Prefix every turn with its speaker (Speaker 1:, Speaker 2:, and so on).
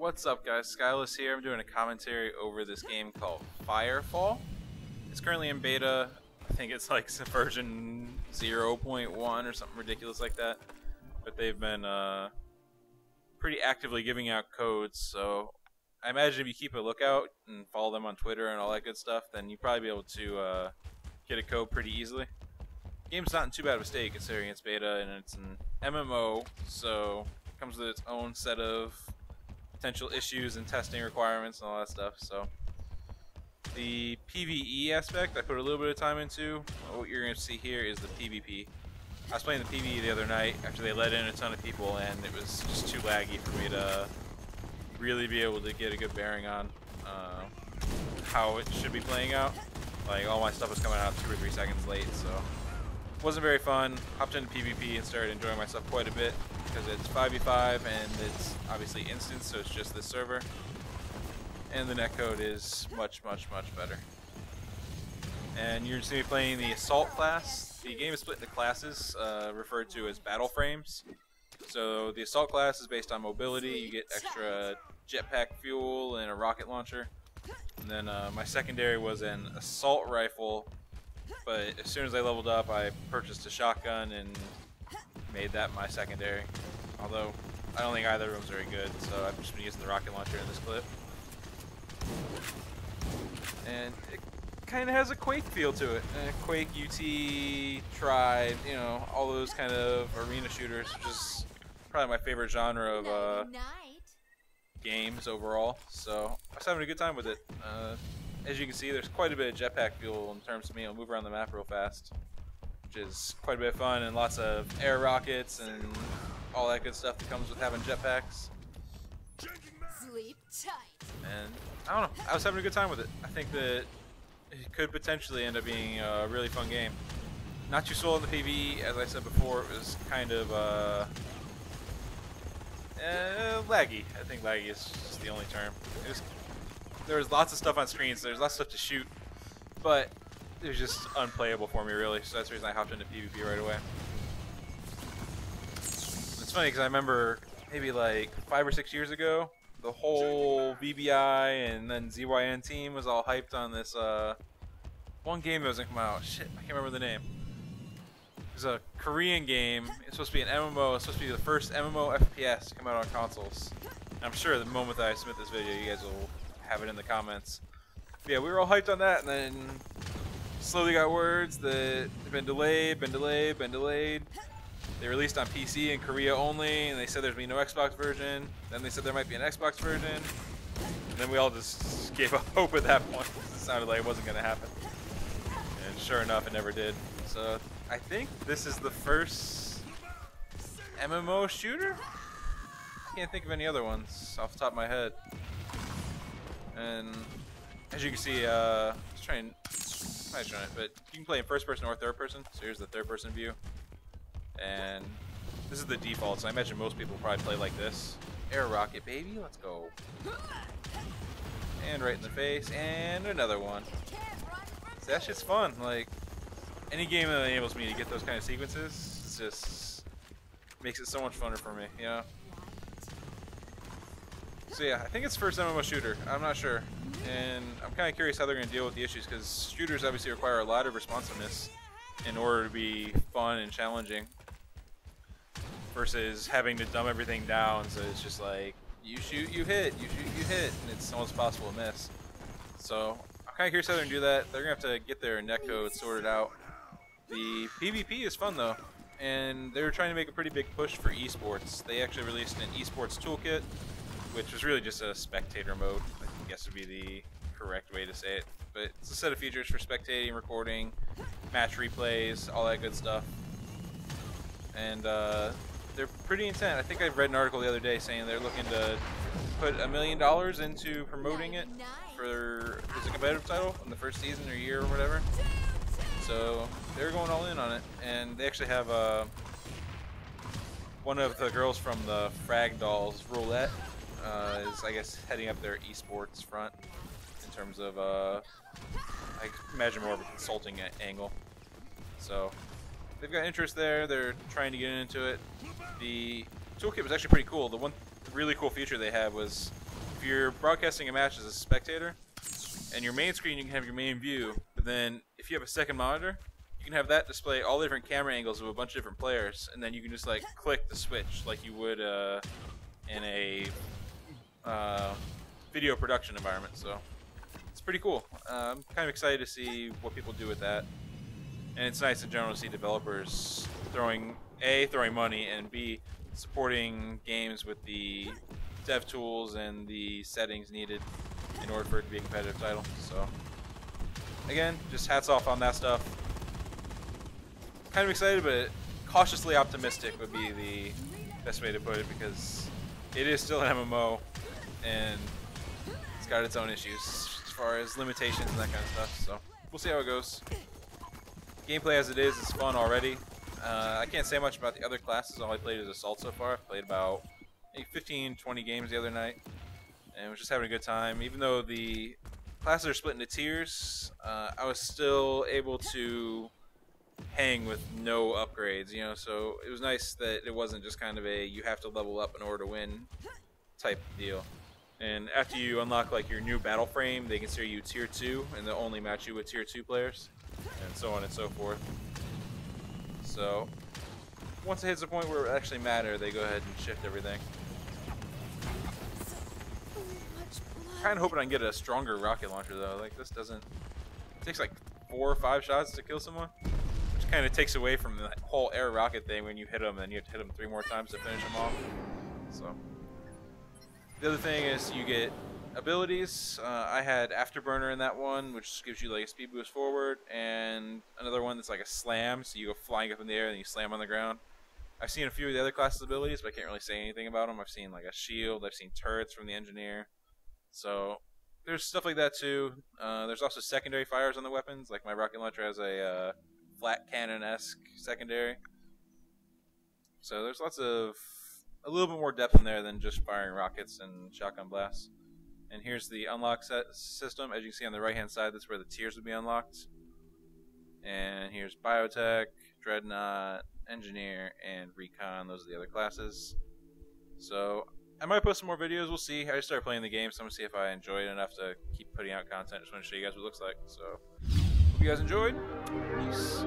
Speaker 1: What's up, guys? Skyllus here. I'm doing a commentary over this game called Firefall. It's currently in beta. I think it's like version 0.1 or something ridiculous like that. But they've been pretty actively giving out codes, so I imagine if you keep a lookout and follow them on Twitter and all that good stuff, then you'll probably be able to get a code pretty easily. The game's not in too bad of a state considering it's beta and it's an MMO, so it comes with its own set of potential issues and testing requirements and all that stuff. So the PvE aspect I put a little bit of time into. What you're going to see here is the PvP. I was playing the PvE the other night after they let in a ton of people, and it was just too laggy for me to really be able to get a good bearing on how it should be playing out. Like, all my stuff was coming out 2 or 3 seconds late, so it wasn't very fun. Hopped into PvP and started enjoying myself quite a bit because it's 5v5 and it's obviously instant, so it's just this server. And the netcode is much better. And you're just going to be playing the Assault class. The game is split into classes, referred to as battle frames. So the Assault class is based on mobility. You get extra jetpack fuel and a rocket launcher. And then my secondary was an assault rifle, but as soon as I leveled up, I purchased a shotgun and made that my secondary. Although I don't think either of them is very good, so I've just been using the rocket launcher in this clip. And it kind of has a Quake feel to it. Quake, UT, Tribe, you know, all those kind of arena shooters, which is probably my favorite genre of games overall. So I was having a good time with it. As you can see, there's quite a bit of jetpack fuel in terms of being able to move around the map real fast, which is quite a bit of fun, and lots of air rockets and all that good stuff that comes with having jetpacks.
Speaker 2: Sleep tight.
Speaker 1: And I don't know, I was having a good time with it. I think that it could potentially end up being a really fun game. Not too slow in the PvE, as I said before. It was kind of laggy. I think laggy is just the only term. There was lots of stuff on screen, so there's lots of stuff to shoot, but it was just unplayable for me, really. So that's the reason I hopped into PvP right away. It's funny because I remember maybe like 5 or 6 years ago, the whole VBI and then ZYN team was all hyped on this one game that was gonna come out. Shit, I can't remember the name. It was a Korean game. It's supposed to be an MMO. It's supposed to be the first MMO FPS to come out on consoles. And I'm sure the moment that I submit this video, you guys will have it in the comments. But yeah, we were all hyped on that, and then slowly got words that it's been delayed. They released on PC in Korea only, and they said there'd be no Xbox version. Then they said there might be an Xbox version. And then we all just gave up hope at that point. It sounded like it wasn't going to happen. And sure enough, it never did. So I think this is the first MMO shooter? I can't think of any other ones off the top of my head. And as you can see, just trying, I'm not showing it, but you can play in first person or third person. So here's the third person view. And this is the default, so I imagine most people probably play like this. Air rocket, baby, let's go. And right in the face, and another one. So that shit's fun. Like, any game that enables me to get those kind of sequences just makes it so much funner for me, you know? So yeah, I think it's first MMO shooter. I'm not sure. And I'm kind of curious how they're going to deal with the issues, because shooters obviously require a lot of responsiveness in order to be fun and challenging, versus having to dumb everything down, so it's just like, you shoot, you hit, you shoot, you hit, and it's almost possible to miss. So I'm kind of curious how they're going to do that. They're going to have to get their netcode sorted out. The PvP is fun though, and they're trying to make a pretty big push for esports. They actually released an esports toolkit, which was really just a spectator mode, I guess would be the correct way to say it. But it's a set of features for spectating, recording, match replays, all that good stuff. And they're pretty intent. I think I read an article the other day saying they're looking to put $1 million into promoting it for as a competitive title in the first season or year or whatever. So they're going all in on it. And they actually have one of the girls from the Frag Dolls, Roulette, is, I guess, heading up their esports front in terms of, I imagine, more of a consulting angle. So they've got interest there. They're trying to get into it. The toolkit was actually pretty cool. The one really cool feature they had was if you're broadcasting a match as a spectator, and your main screen you can have your main view, but then if you have a second monitor, you can have that display all the different camera angles of a bunch of different players, and then you can just like click the switch like you would in a video production environment. So it's pretty cool. I'm kind of excited to see what people do with that, and it's nice in general to see developers throwing money and B, supporting games with the dev tools and the settings needed in order for it to be a competitive title. So again, just hats off on that stuff. Kind of excited, but cautiously optimistic would be the best way to put it, because it is still an MMO and it's got its own issues as far as limitations and that kind of stuff. So we'll see how it goes. Gameplay as it is fun already. I can't say much about the other classes. All I played is Assault so far. I've played about maybe 15-20 games the other night and was just having a good time. Even though the classes are split into tiers, I was still able to hang with no upgrades, you know, so it was nice that it wasn't just kind of a you have to level up in order to win type deal. And after you unlock like your new battle frame, they consider you tier 2 and they'll only match you with tier 2 players, and so on and so forth. So once it hits a point where it actually matters, they go ahead and shift everything. Kind of hoping I can get a stronger rocket launcher though. Like this doesn't, it takes like 4 or 5 shots to kill someone, which kind of takes away from the whole air rocket thing when you hit them and you have to hit them 3 more times to finish them off. So the other thing is you get abilities. I had Afterburner in that one, which gives you like a speed boost forward, and another one that's like a slam, so you go flying up in the air and you slam on the ground. I've seen a few of the other classes' abilities, but I can't really say anything about them. I've seen like a shield, I've seen turrets from the engineer. So there's stuff like that too. There's also secondary fires on the weapons, like my rocket launcher has a flat cannon-esque secondary. So there's lots of, a little bit more depth in there than just firing rockets and shotgun blasts. And here's the unlock system. As you can see on the right hand side, that's where the tiers would be unlocked. And here's Biotech, Dreadnought, Engineer, and Recon. Those are the other classes. So I might post some more videos, we'll see. I just started playing the game, so I'm going to see if I enjoy it enough to keep putting out content. Just want to show you guys what it looks like. So hope you guys enjoyed. Peace.